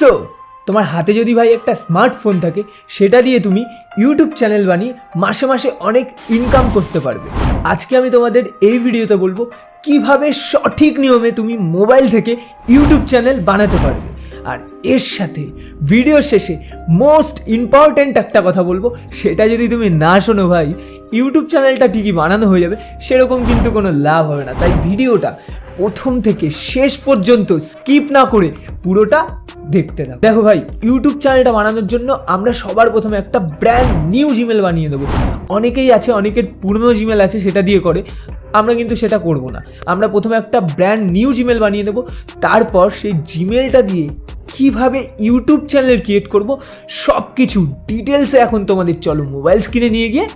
So তোমার হাতে যদি ভাই একটা স্মার্টফোন থাকে সেটা দিয়ে তুমি ইউটিউব চ্যানেল বানিয়ে মাসে মাসে অনেক ইনকাম করতে পারবে। আজকে আমি তোমাদের এই ভিডিওতে বলবো কিভাবে সঠিক নিয়মে তুমি মোবাইল থেকে ইউটিউব চ্যানেল বানাতে পারবে। আর এর সাথে ভিডিও শেষে মোস্ট ইম্পর্ট্যান্ট একটা কথা বলবো, সেটা যদি তুমি না শোনো ভাই ইউটিউব চ্যানেলটা ঠিকই বানানো হয়ে যাবে, সেরকম কিন্তু কোনো লাভ হবে না। তাই ভিডিওটা প্রথম থেকে শেষ পর্যন্ত স্কিপ না করে পুরোটা দেখতে দাও। দেখো ভাই, ইউটিউব চ্যানেলটা বানানোর জন্য আমরা সবার প্রথমে একটা ব্র্যান্ড নিউ জিমেল বানিয়ে দেবো। অনেকেই আছে, অনেকের পুরনো জিমেল আছে সেটা দিয়ে করে, আমরা কিন্তু সেটা করব না। আমরা প্রথমে একটা ব্র্যান্ড নিউ জিমেল বানিয়ে দেবো, তারপর সেই জিমেলটা দিয়ে কিভাবে ইউটিউব চ্যানেল ক্রিয়েট করব সব কিছু ডিটেলসে এখন তোমাদের চলো মোবাইল স্ক্রিনে নিয়ে গিয়ে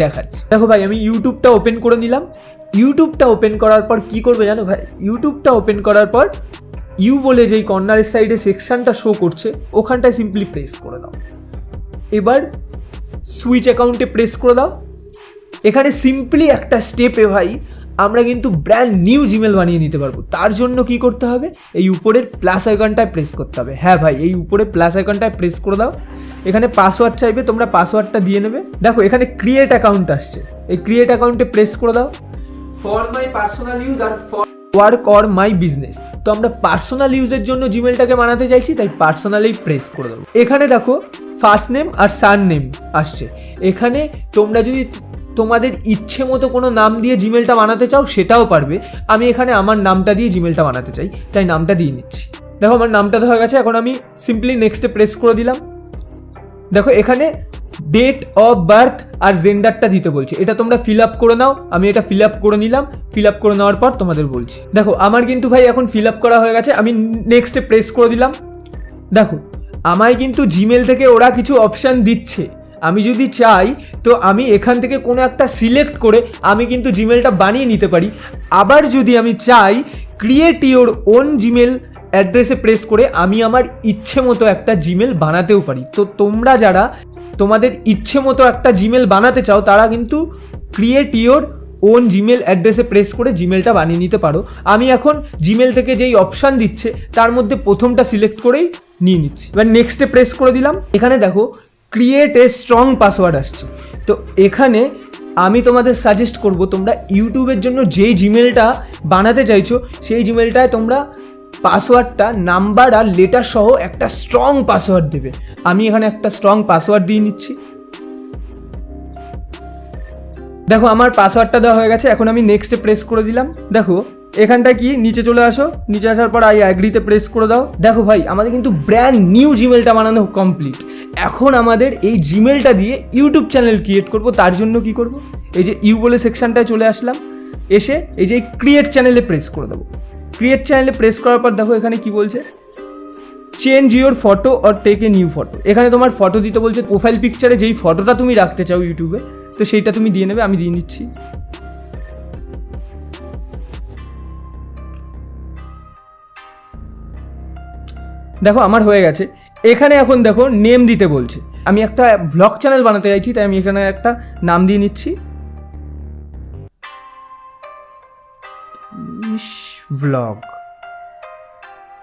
দেখাচ্ছি। দেখো ভাই, আমি ইউটিউবটা ওপেন করে নিলাম। ইউটিউবটা ওপেন করার পর কি করবে জানো ভাই, ইউটিউবটা ওপেন করার পর ইউ বলে যেই কর্নারের সাইডে সেকশনটা শো করছে ওখানটায় সিম্পলি প্রেস করে দাও। এবার সুইচ অ্যাকাউন্টে প্রেস করে দাও। এখানে সিম্পলি একটা স্টেপে ভাই আমরা কিন্তু ব্র্যান্ড নিউ জিমেল বানিয়ে নিতে পারবো। তার জন্য কি করতে হবে, এই উপরের প্লাস আইকনটায় প্রেস করতে হবে। হ্যাঁ ভাই, এই উপরে প্লাস আইকনটায় প্রেস করে দাও। এখানে পাসওয়ার্ড চাইবে, তোমরা পাসওয়ার্ডটা দিয়ে নেবে। দেখো এখানে ক্রিয়েট অ্যাকাউন্ট আসছে, এই ক্রিয়েট অ্যাকাউন্টে প্রেস করে দাও। ফর মাই পার্সোনাল ইউজ আর for work or my business, তো আমরা পার্সোনাল ইউজের জন্য জিমেলটাকে বানাতে চাইছি, তাই পার্সোনালেই প্রেস করে দেবো। এখানে দেখো ফার্স্ট নেম আর সার নেম আসছে। এখানে তোমরা যদি তোমাদের ইচ্ছে মতো কোনো নাম দিয়ে জিমেলটা বানাতে চাও সেটাও পারবে। আমি এখানে আমার নামটা দিয়ে জিমেলটা বানাতে চাই, তাই নামটা দিয়ে নিচ্ছি। দেখো আমার নামটা তো হয়ে গেছে, এখন আমি সিম্পলি নেক্সটে প্রেস করে দিলাম। দেখো এখানে ডেট অফ বার্থ আর জেন্ডারটা দিতে বলছে, এটা তোমরা ফিল আপ করে নাও। আমি এটা ফিল আপ করে নিলাম। ফিল আপ করে নেওয়ার পর তোমাদের বলছি। দেখো আমার কিন্তু ভাই এখন ফিল আপ করা হয়ে গেছে, আমি নেক্সটে প্রেস করে দিলাম। দেখো আমায় কিন্তু জিমেল থেকে ওরা কিছু অপশান দিচ্ছে। আমি যদি চাই তো আমি এখান থেকে কোনো একটা সিলেক্ট করে আমি কিন্তু জিমেলটা বানিয়ে নিতে পারি। আবার যদি আমি চাই ক্রিয়েট ইওর ওন জিমেল অ্যাড্রেসে প্রেস করে আমি আমার ইচ্ছে মতো একটা জিমেল বানাতেও পারি। তো তোমরা যারা তোমাদের ইচ্ছে মতো একটা জিমেল বানাতে চাও তারা কিন্তু ক্রিয়েট ইওর ওন জিমেল অ্যাড্রেসে প্রেস করে জিমেলটা বানিয়ে নিতে পারো। আমি এখন জিমেল থেকে যেই অপশান দিচ্ছে তার মধ্যে প্রথমটা সিলেক্ট করেই নিয়ে নিচ্ছি। এবার নেক্সটে প্রেস করে দিলাম। এখানে দেখো ক্রিয়েট এ স্ট্রং পাসওয়ার্ড আসছে। তো এখানে আমি তোমাদের সাজেস্ট করব তোমরা ইউটিউবের জন্য যেই জিমেলটা বানাতে চাইছো সেই জিমেলটায় তোমরা পাসওয়ার্ডটা নাম্বার আর লেটার সহ একটা স্ট্রং পাসওয়ার্ড দেবে। আমি এখানে একটা স্ট্রং পাসওয়ার্ড দিয়ে নিচ্ছি। দেখো আমার পাসওয়ার্ডটা দেওয়া হয়ে গেছে, এখন আমি নেক্সটে প্রেস করে দিলাম। দেখো এখানটা কি নিচে চলে আসো, নিচে আসার পর আই অ্যাগ্রিতে প্রেস করে দাও। দেখো ভাই আমাদের কিন্তু ব্র্যান্ড নিউ জিমেলটা বানানো কমপ্লিট। এখন আমাদের এই জিমেলটা দিয়ে ইউটিউব চ্যানেল ক্রিয়েট করব। তার জন্য কি করব, এই যে ইউ বলে সেকশনটায় চলে আসলাম, এসে এই যে ক্রিয়েট চ্যানেলে প্রেস করে দেবো। ক্রিয়েট চ্যানেলে প্রেস করার পর দেখো এখানে কি বলছে, change your photo or take a new photo. এখানে তোমার ফটো দিতে বলছে, প্রোফাইল পিকচারে যেই ফটোটা তুমি রাখতে চাও ইউটিউবে, তো সেইটা তুমি দিয়ে নেবে। আমি দিয়ে নিচ্ছি। দেখো আমার হয়ে গেছে। এখানে এখন দেখো নেম দিতে বলছে, আমি একটা ব্লগ চ্যানেল বানাতে চাইছি, তাই আমি এখানে একটা নাম দিয়ে নিচ্ছি, ব্লগ।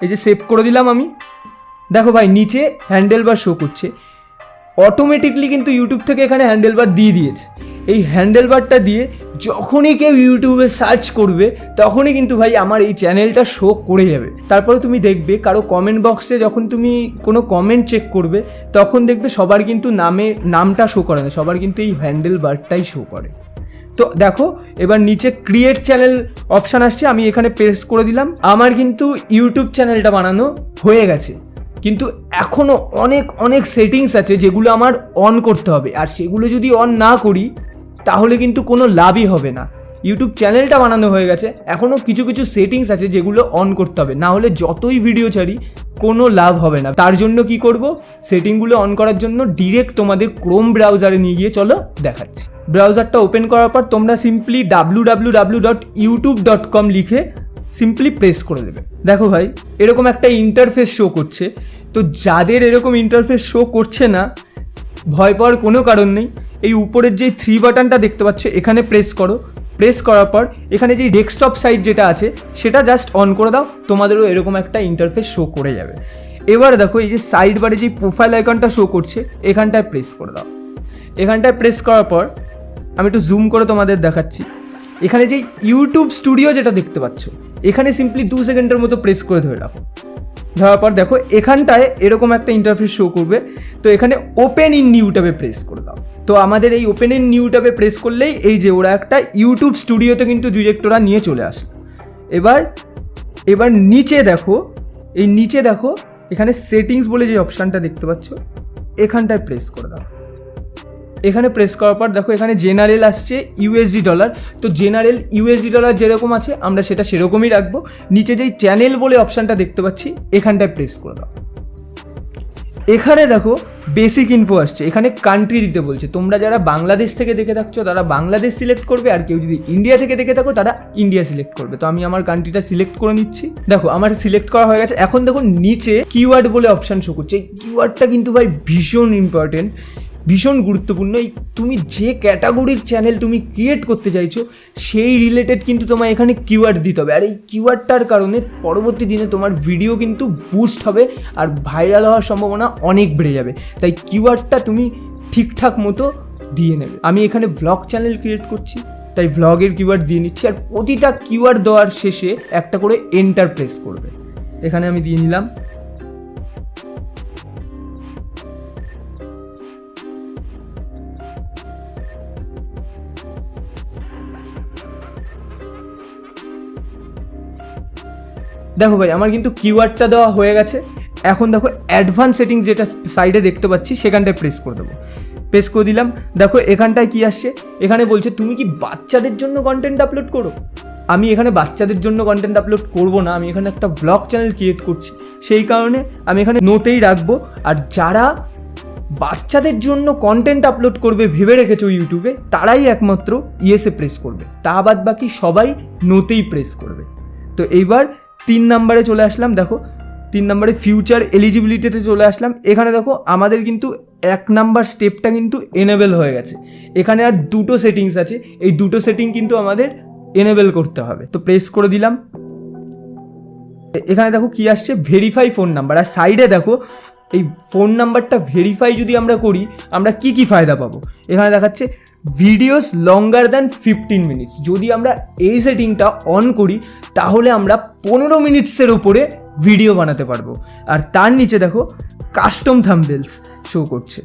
এই যে সেভ করে দিলাম আমি। দেখো ভাই নিচে হ্যান্ডেলবার শো করছে, অটোমেটিকলি কিন্তু ইউটিউব থেকে এখানে হ্যান্ডেলবার দিয়ে দিয়েছে। এই হ্যান্ডেলবারটা দিয়ে যখনই কেউ ইউটিউবে সার্চ করবে তখনই কিন্তু ভাই আমার এই চ্যানেলটা শো করে যাবে। তারপরে তুমি দেখবে কারো কমেন্ট বক্সে যখন তুমি কোনো কমেন্ট চেক করবে তখন দেখবে সবার কিন্তু নামটা শো করে না, সবার কিন্তু এই হ্যান্ডেলবারটাই শো করে। তো দেখো এবার নিচে ক্রিয়েট চ্যানেল অপশান আসছে, আমি এখানে প্রেস করে দিলাম। আমার কিন্তু ইউটিউব চ্যানেলটা বানানো হয়ে গেছে, কিন্তু এখনও অনেক অনেক সেটিংস আছে যেগুলো আমার অন করতে হবে। আর সেগুলো যদি অন না করি তাহলে কিন্তু কোনো লাভই হবে না। ইউটিউব চ্যানেলটা বানানো হয়ে গেছে, এখনও কিছু কিছু সেটিংস আছে যেগুলো অন করতে হবে, না হলে যতই ভিডিও ছাড়ি কোনো লাভ হবে না। তার জন্য কি করব, সেটিংগুলো অন করার জন্য ডিরেক্ট তোমাদের ক্রোম ব্রাউজারে নিয়ে গিয়ে চলো দেখাচ্ছি। ব্রাউজারটা ওপেন করার পর তোমরা সিম্পলি www.youtube.com লিখে সিম্পলি প্রেস করে দেবে। দেখো ভাই এরকম একটা ইন্টারফেস শো করছে। তো যাদের এরকম ইন্টারফেস শো করছে না, ভয় পাওয়ার কোনো কারণ নেই। এই উপরের যে 3 বাটনটা দেখতে পাচ্ছ এখানে প্রেস করো। প্রেস করার পর এখানে যে ডেস্কটপ সাইট যেটা আছে সেটা জাস্ট অন করে দাও, তোমাদেরও এরকম একটা ইন্টারফেস শো করে যাবে। এবার দেখো এই যে সাইড বারে যে প্রোফাইল আইকনটা শো করছে এখানটায় প্রেস করে দাও। এখানটায় প্রেস করার পর আমি একটু জুম করে তোমাদের দেখাচ্ছি। এখানে যে ইউটিউব স্টুডিও যেটা দেখতে পাচ্ছ এখানে সিম্পলি 2 সেকেন্ডের মতো প্রেস করে ধরে রাখো। ধরার পর দেখো এখানটায় এরকম একটা ইন্টারফেস শো করবে। তো এখানে ওপেন ইন নিউ ট্যাবে প্রেস করে দাও। তো আমাদের এই ওপেন ইন নিউ ট্যাবে প্রেস করলেই এই যে ওরা একটা ইউটিউব স্টুডিওতে কিন্তু ডিরেক্ট ওরা নিয়ে চলে আসে। এবার নিচে দেখো, এই নিচে দেখো এখানে সেটিংস বলে যে অপশানটা দেখতে পাচ্ছ এখানটায় প্রেস করে দাও। এখানে প্রেস করার পর দেখো এখানে জেনারেল আসছে ইউএসডি ডলার। তো জেনারেল ইউএসডি ডলার যেরকম আছে আমরা সেটা সেরকমই রাখবো। নিচে যেই চ্যানেল বলে অপশানটা দেখতে পাচ্ছি এখানটায় প্রেস করে দাও। এখানে দেখো বেসিক ইনফো আসছে, এখানে কান্ট্রি দিতে বলছে। তোমরা যারা বাংলাদেশ থেকে দেখে থাকছো তারা বাংলাদেশ সিলেক্ট করবে, আর কেউ যদি ইন্ডিয়া থেকে দেখে থাকো তারা ইন্ডিয়া সিলেক্ট করবে। তো আমি আমার কান্ট্রিটা সিলেক্ট করে নিচ্ছি। দেখো আমার সিলেক্ট করা হয়ে গেছে। এখন দেখো নিচে কিওয়ার্ড বলে অপশান শো করছে। এই কিওয়ার্ডটা কিন্তু ভাই ভীষণ ইম্পর্টেন্ট, ভীষণ গুরুত্বপূর্ণ। এই তুমি যে ক্যাটাগরির চ্যানেল তুমি ক্রিয়েট করতে চাইছো সেই রিলেটেড কিন্তু তোমায় এখানে কিওয়ার্ড দিতে হবে। আর এই কিওয়ার্ডটার কারণে পরবর্তী দিনে তোমার ভিডিও কিন্তু বুস্ট হবে আর ভাইরাল হওয়ার সম্ভাবনা অনেক বেড়ে যাবে। তাই কিওয়ার্ডটা তুমি ঠিকঠাক মতো দিয়ে নেবে। আমি এখানে ভ্লগ চ্যানেল ক্রিয়েট করছি তাই ভ্লগের কিওয়ার্ড দিয়ে নিচ্ছি। আর প্রতিটা কিওয়ার্ড দেওয়ার শেষে একটা করে এন্টার প্রেস করবে। এখানে আমি দিয়ে নিলাম। দেখো ভাই আমার কিন্তু কিওয়ার্ডটা দেওয়া হয়ে গেছে। এখন দেখো অ্যাডভান্স সেটিংস যেটা সাইডে দেখতে পাচ্ছি সেখানটায় প্রেস করে দেবো। প্রেস করে দিলাম। দেখো এখানটায় কি আসছে, এখানে বলছে তুমি কি বাচ্চাদের জন্য কন্টেন্ট আপলোড করো। আমি এখানে বাচ্চাদের জন্য কন্টেন্ট আপলোড করব না, আমি এখানে একটা ব্লগ চ্যানেল ক্রিয়েট করছি, সেই কারণে আমি এখানে নোতেই রাখবো। আর যারা বাচ্চাদের জন্য কন্টেন্ট আপলোড করবে ভেবে রেখেছো ইউটিউবে তারাই একমাত্র ইয়েসে প্রেস করবে, তা বাদ বাকি সবাই নোতেই প্রেস করবে। তো এইবার 3 নম্বরে চলে আসলাম। দেখো 3 নম্বরে ফিউচার এলিজিবিলিটিতে চলে আসলাম। এখানে দেখো আমাদের কিন্তু 1 নাম্বার স্টেপটা কিন্তু এনেবেল হয়ে গেছে। এখানে আর 2টো সেটিংস আছে, এই 2টো সেটিং কিন্তু আমাদের এনেবেল করতে হবে। তো প্রেস করে দিলাম। এখানে দেখো কি আসছে, ভেরিফাই ফোন নাম্বার। আর সাইডে দেখো এই ফোন নাম্বারটা ভেরিফাই যদি আমরা করি আমরা কি কি ফায়দা পাবো। এখানে দেখাচ্ছে ভিডিওস লঙ্গার দ্যান 15 মিনিটস। যদি আমরা এই সেটিংটা অন করি তাহলে আমরা 15 মিনিটসের উপরে ভিডিও বানাতে পারবো। আর তার নিচে দেখো কাস্টম থাম্বনেলস শো করছে।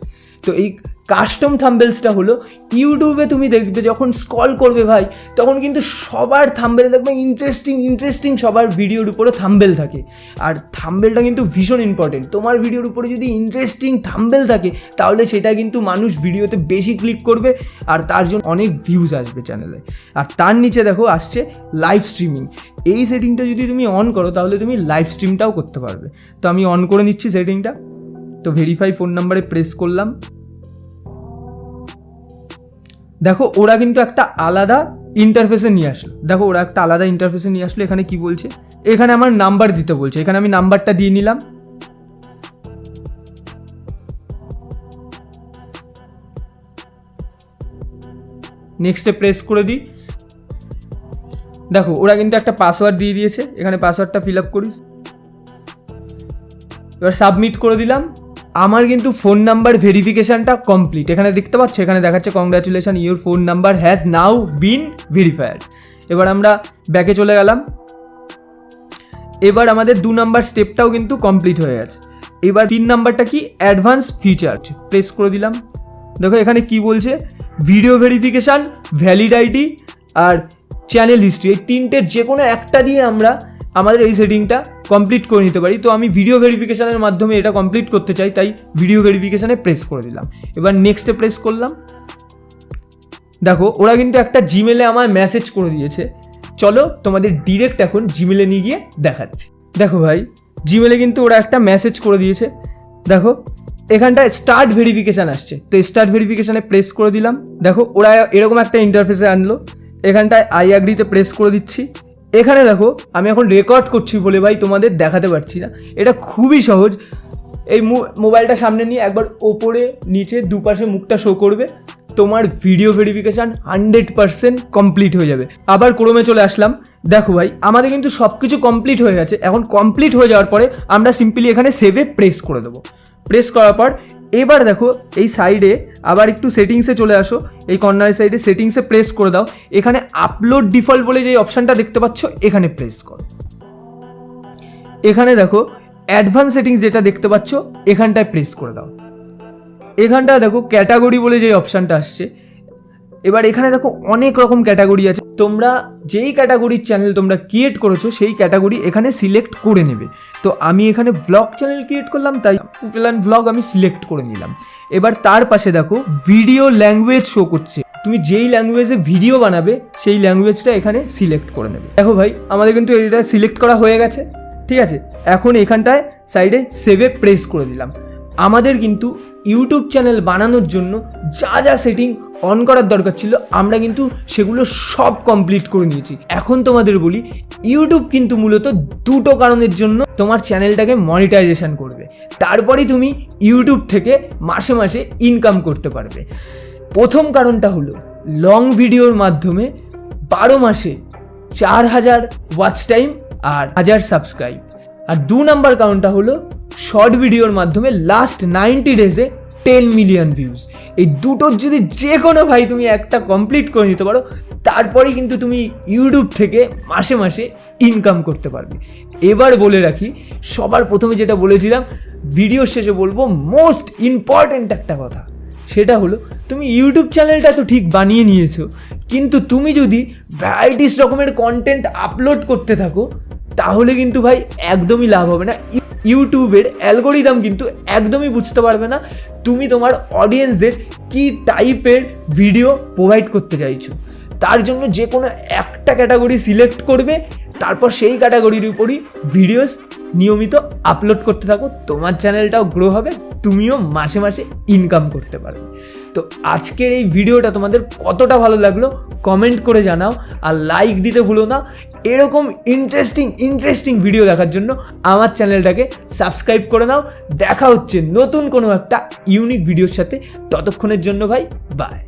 তো এই কাস্টম থাম্বনেলসটা হলো ইউটিউবে তুমি দেখবে যখন স্ক্রল করবে ভাই তখন কিন্তু সবার থাম্বনেল দেখবে ইন্টারেস্টিং সবার ভিডিওর উপরে থাম্বনেল থাকে। আর থাম্বনেলটা কিন্তু ভীষণ ইম্পর্টেন্ট। তোমার ভিডিওর উপরে যদি ইন্টারেস্টিং থাম্বনেল থাকে তাহলে সেটা কিন্তু মানুষ ভিডিওতে বেশি ক্লিক করবে আর তার জন্য অনেক ভিউজ আসবে চ্যানেলে। আর তার নিচে দেখো আসছে লাইভ স্ট্রিমিং। এই সেটিংটা যদি তুমি অন করো তাহলে তুমি লাইভ স্ট্রিমটাও করতে পারবে। তো আমি অন করে নিচ্ছি সেটিংটা। তো ভেরিফাই ফোন নাম্বারে প্রেস করলাম। দেখো ওরা কিন্তু একটা আলাদা ইন্টারফেসে নিয়ে আসলো। দেখো ওরা একটা আলাদা ইন্টারফেসে নিয়ে আসলো। এখানে কি বলছে, এখানে আমার নাম্বার দিতে বলছে। এখানে আমি নাম্বারটা দিয়ে নিলাম। নেক্সটে প্রেস করে দিই। দেখো ওরা কিন্তু একটা পাসওয়ার্ড দিয়ে দিয়েছে। এখানে পাসওয়ার্ডটা ফিল আপ করিস। এবার সাবমিট করে দিলাম। আমার কিন্তু ফোন নাম্বার ভেরিফিকেশানটা কমপ্লিট। এখানে দেখতে পাচ্ছ, এখানে দেখাচ্ছে congratulation your phone number has now bin verified. এবার আমরা ব্যাকে চলে গেলাম। এবার আমাদের 2 নাম্বার স্টেপটাও কিন্তু কমপ্লিট হয়ে গেছে। এবার 3 নাম্বারটা কি, অ্যাডভান্স ফিচার। প্রেস করে দিলাম। দেখো এখানে কি বলছে, ভিডিও ভেরিফিকেশান, ভ্যালিড আইডি আর চ্যানেল হিস্ট্রি। এই 3টের যে কোনো একটা দিয়ে আমরা আমাদের এই সেটিংটা কমপ্লিট করে নিতে পারি। তো আমি ভিডিও ভেরিফিকেশানের মাধ্যমে এটা কমপ্লিট করতে চাই, তাই ভিডিও ভেরিফিকেশানে প্রেস করে দিলাম। এবার নেক্সটে প্রেস করলাম। দেখো ওরা কিন্তু একটা জিমেলে আমায় মেসেজ করে দিয়েছে। চলো তোমাদের ডিরেক্ট এখন জিমেলে নিয়ে গিয়ে দেখাচ্ছি। দেখো ভাই জিমেলে কিন্তু ওরা একটা মেসেজ করে দিয়েছে। দেখো এখানটায় স্টার্ট ভেরিফিকেশান আসছে। তো স্টার্ট ভেরিফিকেশানে প্রেস করে দিলাম। দেখো ওরা এরকম একটা ইন্টারফেসে আনলো। এখানটায় আই অ্যাগ্রিতে প্রেস করে দিচ্ছি। এখানে দেখো আমি এখন রেকর্ড করছি বলে ভাই তোমাদের দেখাতে পারছি না। এটা খুবই সহজ। এই মোবাইলটা সামনে নিয়ে একবার ওপরে নিচে দুপাশে মুখটা শো করবে, তোমার ভিডিও ভেরিফিকেশান 100% কমপ্লিট হয়ে যাবে। আবার ক্রোমে চলে আসলাম। দেখো ভাই আমাদের কিন্তু সব কিছু কমপ্লিট হয়ে গেছে। এখন কমপ্লিট হয়ে যাওয়ার পরে আমরা সিম্পলি এখানে সেভে প্রেস করে দেবো। প্রেস করার পর এবার দেখো এই সাইডে আবার একটু সেটিংসে চলে আসো, এই কর্নার সাইডে সেটিংসে প্রেস করে দাও। এখানে আপলোড ডিফল্ট বলে যে অপশানটা দেখতে পাচ্ছ এখানে প্রেস করো। এখানে দেখো অ্যাডভান্স সেটিংস যেটা দেখতে পাচ্ছ এখানটায় প্রেস করে দাও। এখানটায় দেখো ক্যাটাগরি বলে যে অপশানটা আসছে, এবার এখানে দেখো অনেক রকম ক্যাটাগরি আছে। তোমরা যেই ক্যাটাগরির চ্যানেল তোমরা ক্রিয়েট করেছো সেই ক্যাটাগরি এখানে সিলেক্ট করে নেবে। তো আমি এখানে ব্লগ চ্যানেল ক্রিয়েট করলাম, তাই পপুলার ব্লগ আমি সিলেক্ট করে নিলাম। এবার তার পাশে দেখো ভিডিও ল্যাঙ্গুয়েজ শো করছে, তুমি যেই ল্যাঙ্গুয়েজে ভিডিও বানাবে সেই ল্যাঙ্গুয়েজটা এখানে সিলেক্ট করে নেবে। দেখো ভাই আমাদের কিন্তু এটা সিলেক্ট করা হয়ে গেছে, ঠিক আছে। এখন এখানটায় সাইডে সেভে প্রেস করে দিলাম। আমাদের কিন্তু ইউটিউব চ্যানেল বানানোর জন্য যা যা সেটিং অন করার দরকার ছিল আমরা কিন্তু সেগুলো সব কমপ্লিট করে নিয়েছি। এখন তোমাদের বলি, ইউটিউব কিন্তু মূলত দুটো কারণের জন্য তোমার চ্যানেলটাকে মনিটাইজেশন করবে, তারপরেই তুমি ইউটিউব থেকে মাসে মাসে ইনকাম করতে পারবে। প্রথম কারণটা হলো লং ভিডিওর মাধ্যমে 12 মাসে 4000 ওয়াচ টাইম আর 1000 সাবস্ক্রাইব। আর 2 নাম্বার কারণটা হলো শর্ট ভিডিওর মাধ্যমে লাস্ট 90 ডেজে 10 মিলিয়ন ভিউজ। এই দুটোর যদি যে কোনো ভাই তুমি একটা কমপ্লিট করে নিতে পারো, তারপরেই কিন্তু তুমি ইউটিউব থেকে মাসে মাসে ইনকাম করতে পারবে। এবার বলে রাখি, সবার প্রথমে যেটা বলেছিলাম ভিডিও শেষে বলবো, মোস্ট ইম্পর্ট্যান্ট একটা কথা, সেটা হলো তুমি ইউটিউব চ্যানেলটা তো ঠিক বানিয়ে নিয়েছো, কিন্তু তুমি যদি ভ্যারাইটিস রকমের কন্টেন্ট আপলোড করতে থাকো তাহলে কিন্তু ভাই একদমই লাভ হবে না। ইউটিউবের অ্যালগোরিদম কিন্তু একদমই বুঝতে পারবে না তুমি তোমার অডিয়েন্সদের কী টাইপের ভিডিও প্রোভাইড করতে চাইছো। তার জন্য যে কোনো একটা ক্যাটাগরি সিলেক্ট করবে, তারপর সেই ক্যাটাগরির উপরই ভিডিওস নিয়মিত আপলোড করতে থাকো, তোমার চ্যানেলটাও গ্রো হবে, তুমিও মাসে মাসে ইনকাম করতে পারবে। তো আজকের এই ভিডিওটা তোমাদের কতটা ভালো লাগলো কমেন্ট করে জানাও, আর লাইক দিতে ভুলো না। এরকম ইন্টারেস্টিং ভিডিও দেখার জন্য আমার চ্যানেলটাকে সাবস্ক্রাইব করে নাও। দেখা হচ্ছে নতুন কোনো একটা ইউনিক ভিডিওর সাথে, ততক্ষণের জন্য ভাই বাই।